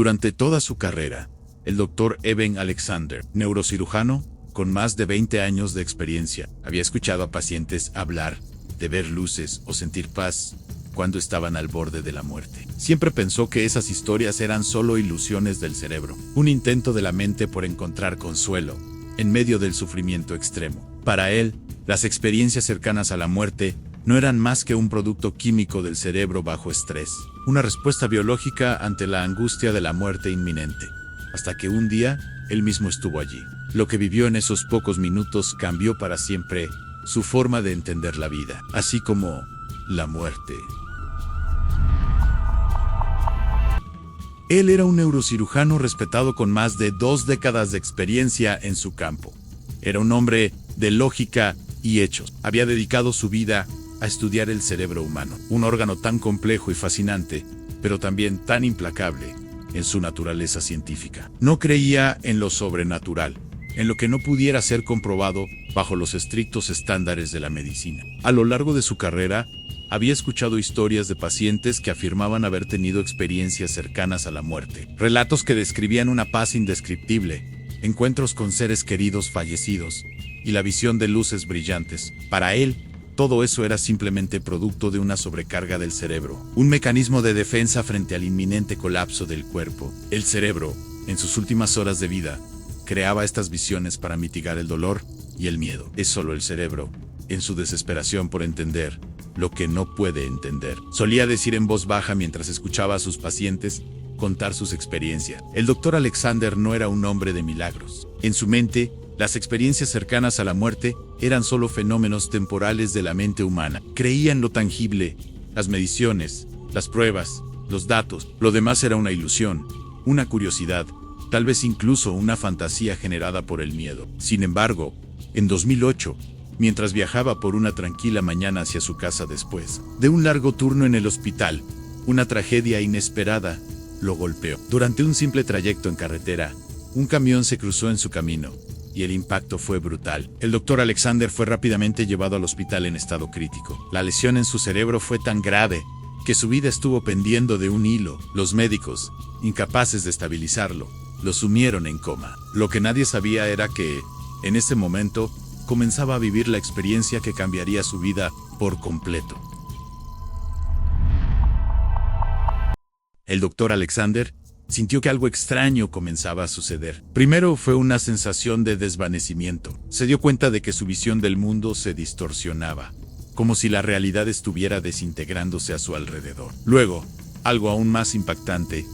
Durante toda su carrera, el Dr. Eben Alexander, neurocirujano con más de 20 años de experiencia, había escuchado a pacientes hablar de ver luces o sentir paz cuando estaban al borde de la muerte. Siempre pensó que esas historias eran solo ilusiones del cerebro, un intento de la mente por encontrar consuelo en medio del sufrimiento extremo. Para él, las experiencias cercanas a la muerte no eran más que un producto químico del cerebro bajo estrés, una respuesta biológica ante la angustia de la muerte inminente. Hasta que un día, él mismo estuvo allí. Lo que vivió en esos pocos minutos cambió para siempre su forma de entender la vida, así como la muerte. Él era un neurocirujano respetado con más de 2 décadas de experiencia en su campo. Era un hombre de lógica y hechos. Había dedicado su vida a estudiar el cerebro humano, un órgano tan complejo y fascinante, pero también tan implacable en su naturaleza científica. No creía en lo sobrenatural, en lo que no pudiera ser comprobado bajo los estrictos estándares de la medicina. A lo largo de su carrera, había escuchado historias de pacientes que afirmaban haber tenido experiencias cercanas a la muerte, relatos que describían una paz indescriptible, encuentros con seres queridos fallecidos y la visión de luces brillantes. Para él, todo eso era simplemente producto de una sobrecarga del cerebro, un mecanismo de defensa frente al inminente colapso del cuerpo. El cerebro, en sus últimas horas de vida, creaba estas visiones para mitigar el dolor y el miedo. Es solo el cerebro, en su desesperación por entender lo que no puede entender, solía decir en voz baja mientras escuchaba a sus pacientes contar sus experiencias. El Dr. Alexander no era un hombre de milagros. En su mente, las experiencias cercanas a la muerte eran solo fenómenos temporales de la mente humana. Creía en lo tangible, las mediciones, las pruebas, los datos. Lo demás era una ilusión, una curiosidad, tal vez incluso una fantasía generada por el miedo. Sin embargo, en 2008, mientras viajaba por una tranquila mañana hacia su casa después de un largo turno en el hospital, una tragedia inesperada lo golpeó. Durante un simple trayecto en carretera, un camión se cruzó en su camino, y el impacto fue brutal. El Dr. Alexander fue rápidamente llevado al hospital en estado crítico. La lesión en su cerebro fue tan grave que su vida estuvo pendiendo de un hilo. Los médicos, incapaces de estabilizarlo, lo sumieron en coma. Lo que nadie sabía era que, en ese momento, comenzaba a vivir la experiencia que cambiaría su vida por completo. El Dr. Alexander sintió que algo extraño comenzaba a suceder. Primero fue una sensación de desvanecimiento. Se dio cuenta de que su visión del mundo se distorsionaba, como si la realidad estuviera desintegrándose a su alrededor. Luego, algo aún más impactante,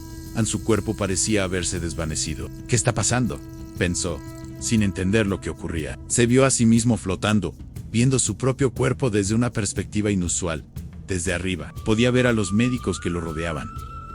su cuerpo parecía haberse desvanecido. ¿Qué está pasando?, pensó, sin entender lo que ocurría. Se vio a sí mismo flotando, viendo su propio cuerpo desde una perspectiva inusual. Desde arriba, podía ver a los médicos que lo rodeaban,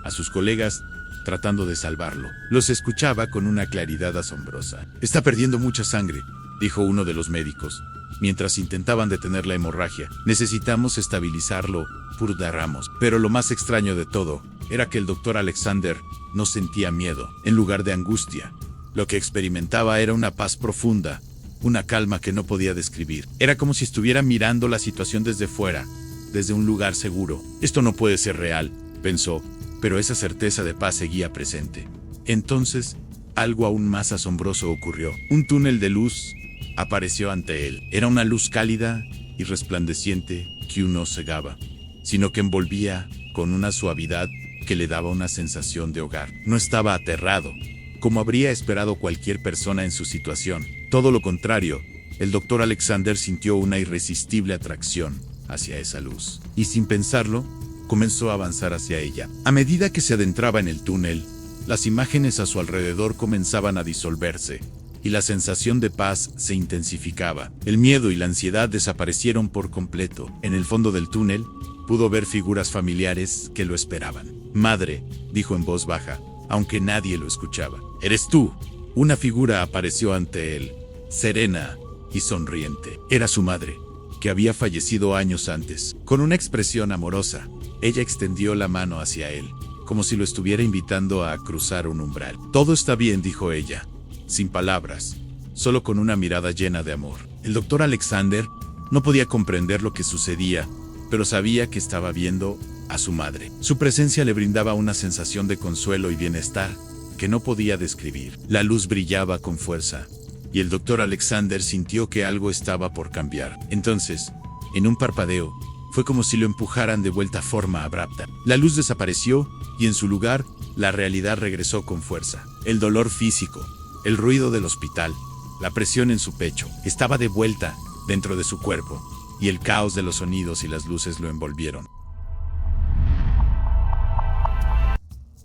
a sus colegas, tratando de salvarlo. Los escuchaba con una claridad asombrosa. «Está perdiendo mucha sangre», dijo uno de los médicos, mientras intentaban detener la hemorragia. «Necesitamos estabilizarlo», Ramos. Pero lo más extraño de todo era que el Dr. Alexander no sentía miedo, en lugar de angustia. Lo que experimentaba era una paz profunda, una calma que no podía describir. Era como si estuviera mirando la situación desde fuera, desde un lugar seguro. «Esto no puede ser real», pensó, pero esa certeza de paz seguía presente. Entonces, algo aún más asombroso ocurrió. Un túnel de luz apareció ante él. Era una luz cálida y resplandeciente que no cegaba, sino que envolvía con una suavidad que le daba una sensación de hogar. No estaba aterrado, como habría esperado cualquier persona en su situación. Todo lo contrario, el Dr. Alexander sintió una irresistible atracción hacia esa luz, y sin pensarlo, comenzó a avanzar hacia ella. A medida que se adentraba en el túnel, las imágenes a su alrededor comenzaban a disolverse, y la sensación de paz se intensificaba. El miedo y la ansiedad desaparecieron por completo. En el fondo del túnel, pudo ver figuras familiares que lo esperaban. «Madre», dijo en voz baja, aunque nadie lo escuchaba. «¿Eres tú?». Una figura apareció ante él, serena y sonriente. Era su madre, que había fallecido años antes. Con una expresión amorosa, ella extendió la mano hacia él, como si lo estuviera invitando a cruzar un umbral. «Todo está bien», dijo ella, sin palabras, solo con una mirada llena de amor. El Dr. Alexander no podía comprender lo que sucedía, pero sabía que estaba viendo a su madre. Su presencia le brindaba una sensación de consuelo y bienestar que no podía describir. La luz brillaba con fuerza, y el doctor Alexander sintió que algo estaba por cambiar. Entonces, en un parpadeo, fue como si lo empujaran de vuelta a forma abrupta. La luz desapareció, y en su lugar, la realidad regresó con fuerza. El dolor físico, el ruido del hospital, la presión en su pecho, estaba de vuelta dentro de su cuerpo, y el caos de los sonidos y las luces lo envolvieron.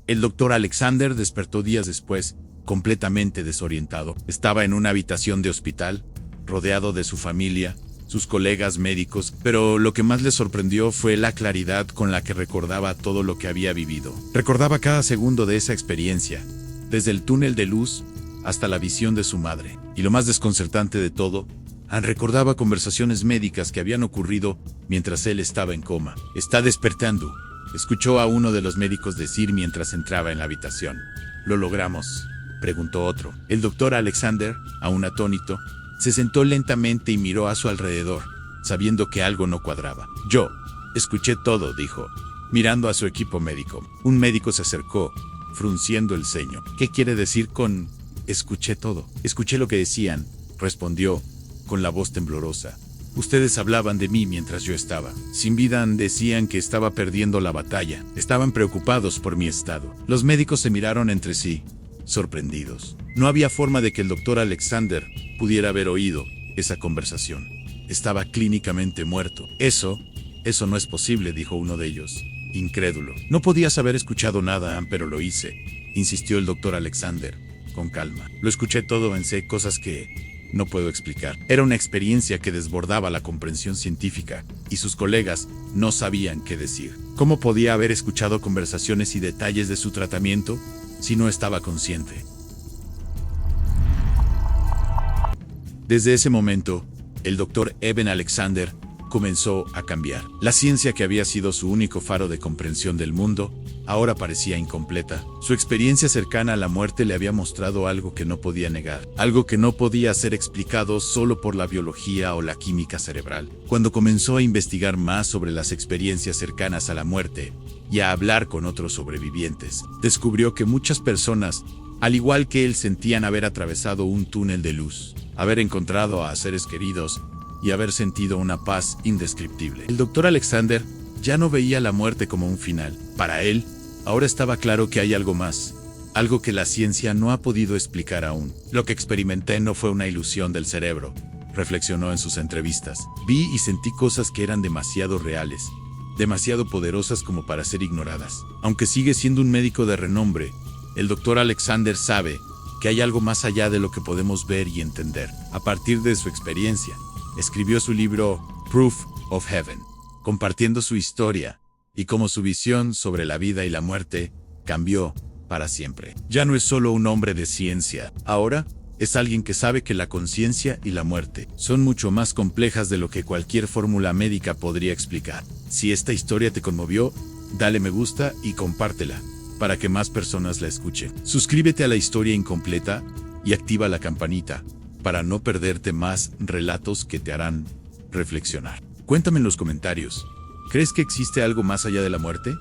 El doctor Alexander despertó días después, completamente desorientado. Estaba en una habitación de hospital, rodeado de su familia, sus colegas médicos, pero lo que más le sorprendió fue la claridad con la que recordaba todo lo que había vivido. Recordaba cada segundo de esa experiencia, desde el túnel de luz hasta la visión de su madre. Y lo más desconcertante de todo, recordaba conversaciones médicas que habían ocurrido mientras él estaba en coma. «Está despertando», escuchó a uno de los médicos decir mientras entraba en la habitación. «¿Lo logramos?», preguntó otro. El doctor Alexander, aún atónito, se sentó lentamente y miró a su alrededor, sabiendo que algo no cuadraba. «Yo escuché todo», dijo, mirando a su equipo médico. Un médico se acercó, frunciendo el ceño. «¿Qué quiere decir con escuché todo?» «Escuché lo que decían», respondió, con la voz temblorosa. «Ustedes hablaban de mí mientras yo estaba sin vida, decían que estaba perdiendo la batalla. Estaban preocupados por mi estado». Los médicos se miraron entre sí, sorprendidos. No había forma de que el doctor Alexander pudiera haber oído esa conversación. Estaba clínicamente muerto. Eso no es posible», dijo uno de ellos, incrédulo. «No podías haber escuchado nada, pero lo hice», insistió el doctor Alexander, con calma. «Lo escuché todo, sé cosas que no puedo explicar». Era una experiencia que desbordaba la comprensión científica, y sus colegas no sabían qué decir. ¿Cómo podía haber escuchado conversaciones y detalles de su tratamiento si no estaba consciente? Desde ese momento, el doctor Eben Alexander comenzó a cambiar. La ciencia, que había sido su único faro de comprensión del mundo, ahora parecía incompleta. Su experiencia cercana a la muerte le había mostrado algo que no podía negar, algo que no podía ser explicado solo por la biología o la química cerebral. Cuando comenzó a investigar más sobre las experiencias cercanas a la muerte y a hablar con otros sobrevivientes, descubrió que muchas personas, al igual que él, sentían haber atravesado un túnel de luz, haber encontrado a seres queridos y haber sentido una paz indescriptible. El doctor Alexander ya no veía la muerte como un final. Para él, ahora estaba claro que hay algo más, algo que la ciencia no ha podido explicar aún. «Lo que experimenté no fue una ilusión del cerebro», reflexionó en sus entrevistas. «Vi y sentí cosas que eran demasiado reales, demasiado poderosas como para ser ignoradas». Aunque sigue siendo un médico de renombre, el doctor Alexander sabe que hay algo más allá de lo que podemos ver y entender. A partir de su experiencia, escribió su libro Proof of Heaven, compartiendo su historia y cómo su visión sobre la vida y la muerte cambió para siempre. Ya no es solo un hombre de ciencia, ahora es alguien que sabe que la conciencia y la muerte son mucho más complejas de lo que cualquier fórmula médica podría explicar. Si esta historia te conmovió, dale me gusta y compártela para que más personas la escuchen. Suscríbete a La Historia Incompleta y activa la campanita para no perderte más relatos que te harán reflexionar. Cuéntame en los comentarios, ¿crees que existe algo más allá de la muerte?